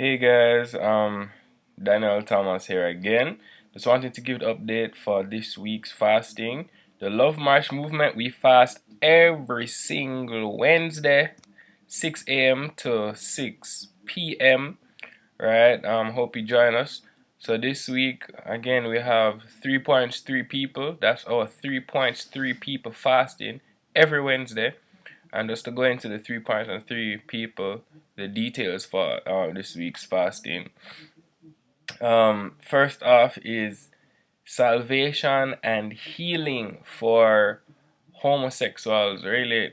Hey guys, Daniel Thomas here again. Just wanted to give an update for this week's fasting. The Love March movement, we fast every single Wednesday, 6 a.m. to 6 p.m. Right? Hope you join us. So this week, again, we have 3.3 people. That's our 3.3 people fasting every Wednesday. And just to go into the 3.3 people, the details for this week's fasting. First off is salvation and healing for homosexuals. Really,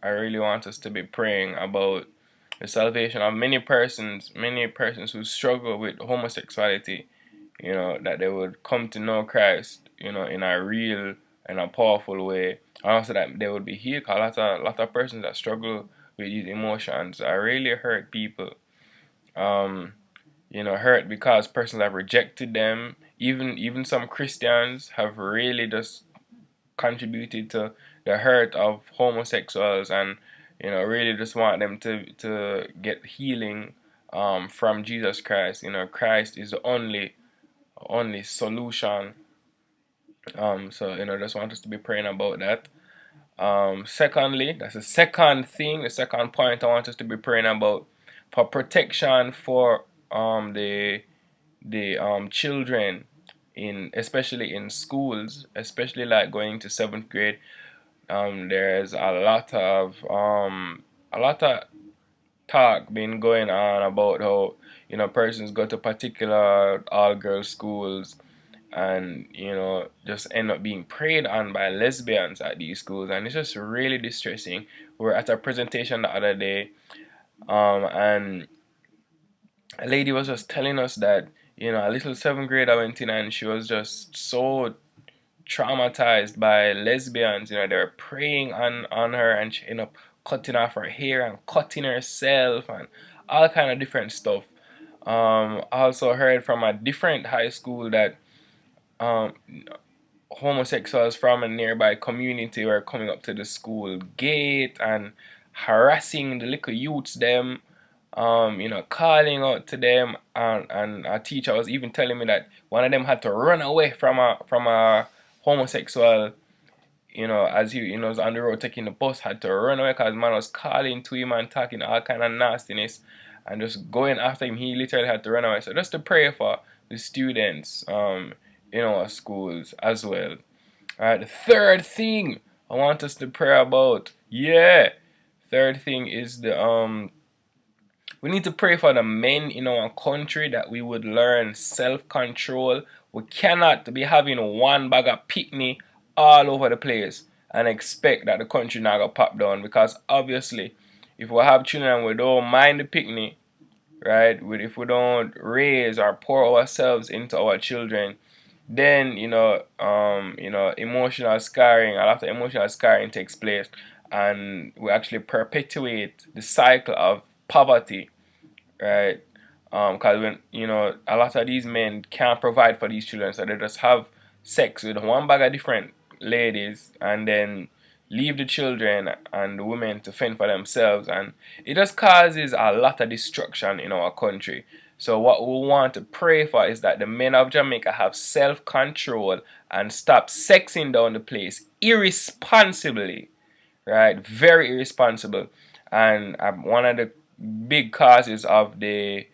I really want us to be praying about the salvation of many persons who struggle with homosexuality. That they would come to know Christ, in a real and a powerful way. And also that they would be healed. A lot of persons that struggle with these emotions are really hurt people. Um, hurt because persons have rejected them. Even some Christians have really just contributed to the hurt of homosexuals, and really just want them to get healing from Jesus Christ. Christ is the only solution. So just want us to be praying about that. Secondly, that's the second thing, the second point I want us to be praying about, for protection for the children, especially in schools, especially like going to seventh grade. There's a lot of talk been going on about how persons go to particular all girls schools, and just end up being preyed on by lesbians at these schools, and it's just really distressing. We were at a presentation the other day, and a lady was just telling us that a little seventh grader went in and she was just so traumatized by lesbians. They were preying on her, and she ended up cutting off her hair and cutting herself and all kind of different stuff. I also heard from a different high school that um, homosexuals from a nearby community were coming up to the school gate and harassing the little youths them, calling out to them, and a teacher was even telling me that one of them had to run away from a homosexual, as he was on the road taking the bus, had to run away because man was calling to him and talking all kind of nastiness and just going after him. He literally had to run away. So just to pray for the students in our schools as well. Alright, the third thing I want us to pray about, third thing is we need to pray for the men in our country, that we would learn self-control. We cannot be having one bag of pick-me all over the place and expect that the country not gonna pop down, because obviously if we have children and we don't mind the pick-me, right, if we don't raise or pour ourselves into our children, then emotional scarring, a lot of emotional scarring takes place, and we actually perpetuate the cycle of poverty, right? Because when a lot of these men can't provide for these children, so they just have sex with one bag of different ladies and then leave the children and the women to fend for themselves, and it just causes a lot of destruction in our country. So what we want to pray for is that the men of Jamaica have self-control and stop sexing down the place irresponsibly, right? Very irresponsible. And one of the big causes of the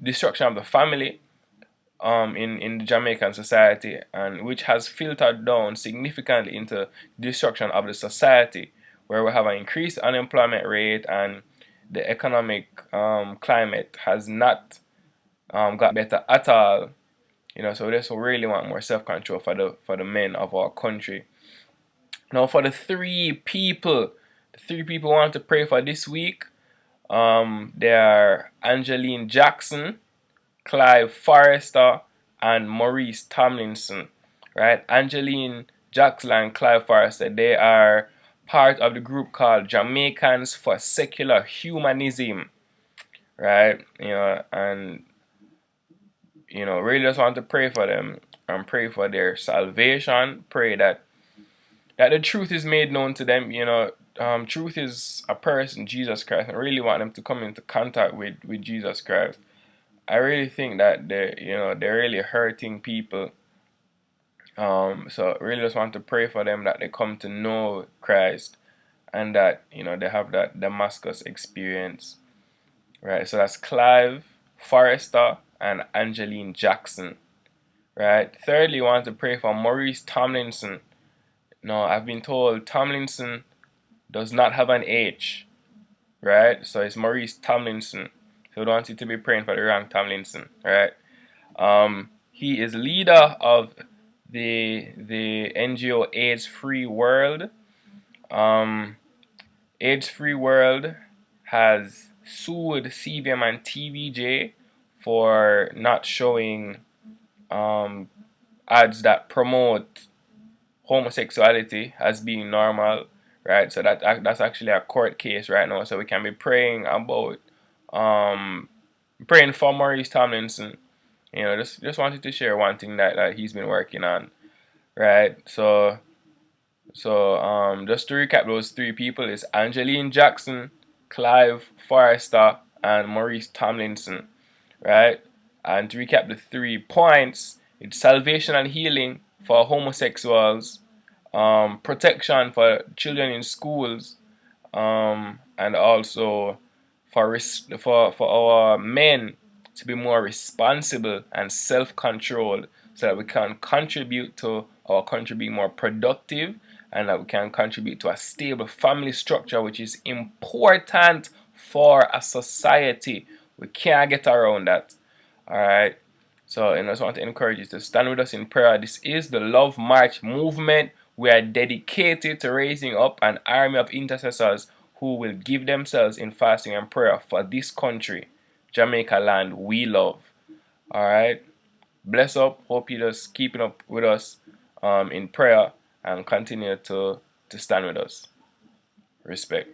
destruction of the family in the Jamaican society, and which has filtered down significantly into destruction of the society, where we have an increased unemployment rate, and the economic climate has not got better at all. So we just really want more self-control for the men of our country. Now, for the three people I want to pray for this week, they are Angeline Jackson, Clive Forrester, and Maurice Tomlinson. Right? Angeline Jackson and Clive Forrester, they are part of the group called Jamaicans for Secular Humanism. Right? And really just want to pray for them and pray for their salvation. Pray that the truth is made known to them. truth is a person, Jesus Christ. I really want them to come into contact with Jesus Christ. I really think that they're really hurting people. So I really just want to pray for them that they come to know Christ and that they have that Damascus experience. Right. So that's Clive Forrester and Angeline Jackson. Right. Thirdly, I want to pray for Maurice Tomlinson. No, I've been told Tomlinson does not have an H, right? So it's Maurice Tomlinson. So we don't want you to be praying for the wrong Tomlinson, right? He is leader of the NGO AIDS Free World. AIDS Free World has sued CVM and TVJ for not showing ads that promote homosexuality as being normal, right? So that's actually a court case right now. So we can be praying about praying for Maurice Tomlinson. Just wanted to share one thing that he's been working on, right? So just to recap, those three people is Angeline Jackson, Clive Forrester, and Maurice Tomlinson, right? And to recap the 3 points, it's salvation and healing for homosexuals, protection for children in schools, and also for our men to be more responsible and self-controlled, so that we can contribute to our country being more productive, and that we can contribute to a stable family structure, which is important for a society. We can't get around that. All right. So, I just want to encourage you to stand with us in prayer. This is the Love March movement. We are dedicated to raising up an army of intercessors who will give themselves in fasting and prayer for this country, Jamaica land we love. All right. Bless up. Hope you just keeping up with us in prayer and continue to stand with us. Respect.